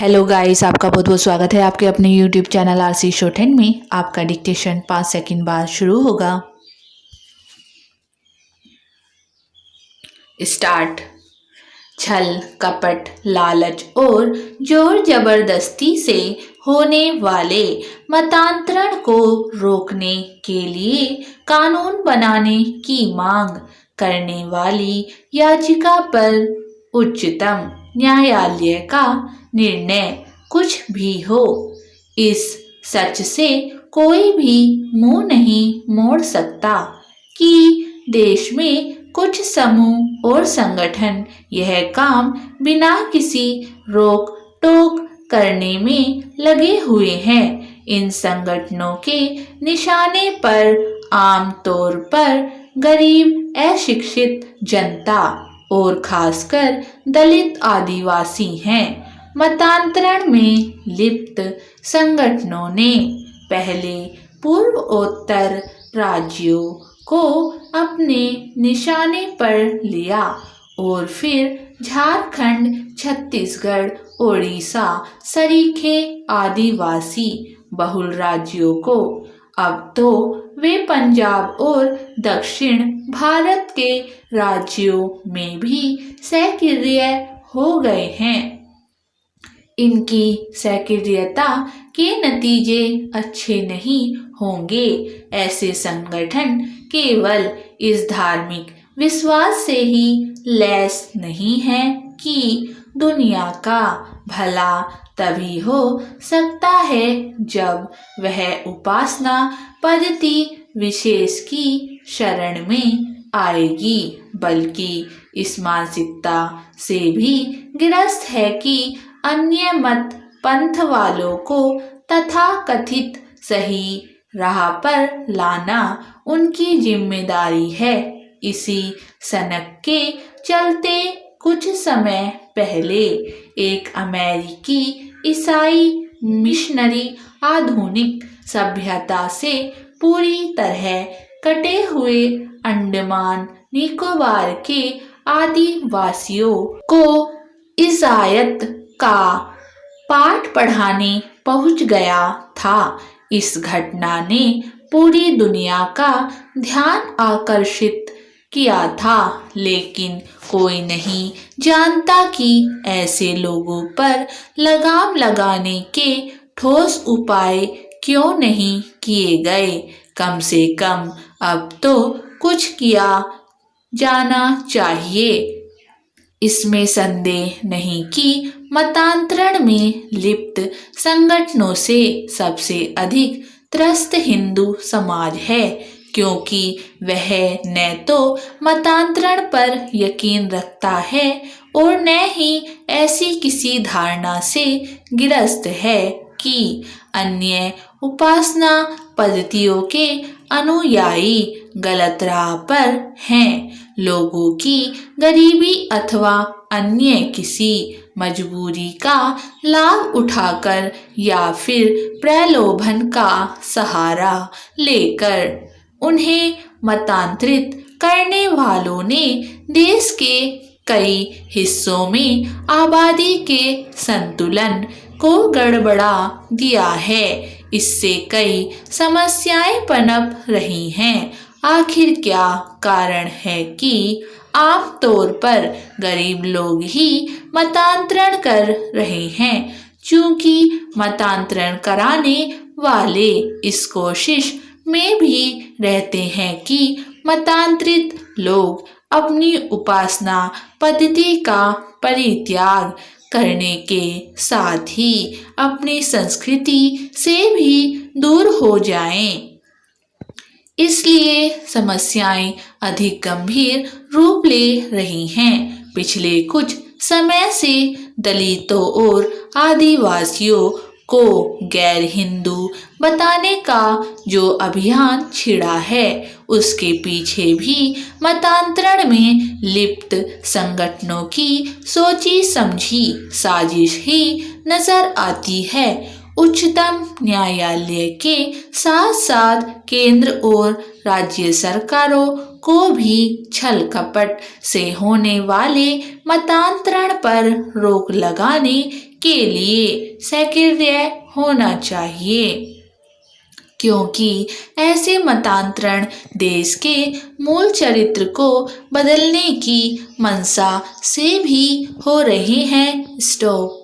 Hello guys, आपका बहुत बहुत स्वागत है आपके अपने यूट्यूब चैनल आरसी शॉर्टहैंड में। आपका डिक्टेशन 5 सेकंड बाद शुरू होगा। स्टार्ट। छल कपट लालच और जोर जबरदस्ती से होने वाले मतांतरण को रोकने के लिए कानून बनाने की मांग करने वाली याचिका पर उच्चतम न्यायालय का निर्णय कुछ भी हो, इस सच से कोई भी मुंह नहीं मोड़ सकता कि देश में कुछ समूह और संगठन यह काम बिना किसी रोक टोक करने में लगे हुए हैं। इन संगठनों के निशाने पर आम तौर पर गरीब अशिक्षित जनता और खासकर दलित आदिवासी हैं। मतांतरण में लिप्त संगठनों ने पहले पूर्वोत्तर राज्यों को अपने निशाने पर लिया और फिर झारखंड, छत्तीसगढ़, ओडिशा सरीखे आदिवासी बहुल राज्यों को। अब तो वे पंजाब और दक्षिण भारत के राज्यों में भी सक्रिय हो गए हैं। इनकी सक्रियता के नतीजे अच्छे नहीं होंगे। ऐसे संगठन केवल इस धार्मिक विश्वास से ही लैस नहीं है कि दुनिया का भला तभी हो सकता है जब वह उपासना पद्धति विशेष की शरण में आएगी, बल्कि इस मानसिकता से भी ग्रस्त है कि अन्य मत पंथ वालों को तथा कथित सही राह पर लाना उनकी जिम्मेदारी है। इसी सनक के चलते कुछ समय पहले एक अमेरिकी ईसाई मिशनरी आधुनिक सभ्यता से पूरी तरह कटे हुए अंडमान निकोबार के आदिवासियों को इजायत का पाठ पढ़ाने पहुंच गया था। इस घटना ने पूरी दुनिया का ध्यान आकर्षित किया था, लेकिन कोई नहीं जानता कि ऐसे लोगों पर लगाम लगाने के ठोस उपाय क्यों नहीं किए गए। कम से कम अब तो कुछ किया जाना चाहिए। इसमें संदेह नहीं कि मतांतरण में लिप्त संगठनों से सबसे अधिक त्रस्त हिंदू समाज है, क्योंकि वह न तो मतांतरण पर यकीन रखता है और न ही ऐसी किसी धारणा से ग्रस्त है कि अन्य उपासना पद्धतियों के अनुयायी गलत राह पर हैं। लोगों की गरीबी अथवा अन्य किसी मजबूरी का लाभ उठाकर या फिर प्रलोभन का सहारा लेकर उन्हें मतांतरित करने वालों ने देश के कई हिस्सों में आबादी के संतुलन को गड़बड़ा दिया है। इससे कई समस्याएं पनप रही हैं। आखिर क्या कारण है कि आम तौर पर गरीब लोग ही मतांतरण कर रहे हैं? चूंकि मतांतरण कराने वाले इस कोशिश में भी रहते हैं कि मतांतरित लोग अपनी उपासना पद्धति का परित्याग करने के साथ ही अपनी संस्कृति से भी दूर हो जाएं। इसलिए समस्याएं अधिक गंभीर रूप ले रही हैं। पिछले कुछ समय से दलितों और आदिवासियों को गैर हिंदू बताने का जो अभियान छिड़ा है, उसके पीछे भी मतांतरण में लिप्त संगठनों की सोची समझी साजिश ही नजर आती है। उच्चतम न्यायालय के साथ साथ केंद्र और राज्य सरकारों को भी छल कपट से होने वाले मतांतरण पर रोक लगाने के लिए स्वीकार्य होना चाहिए, क्योंकि ऐसे मतांतरण देश के मूल चरित्र को बदलने की मंशा से भी हो रहे हैं। स्टॉप।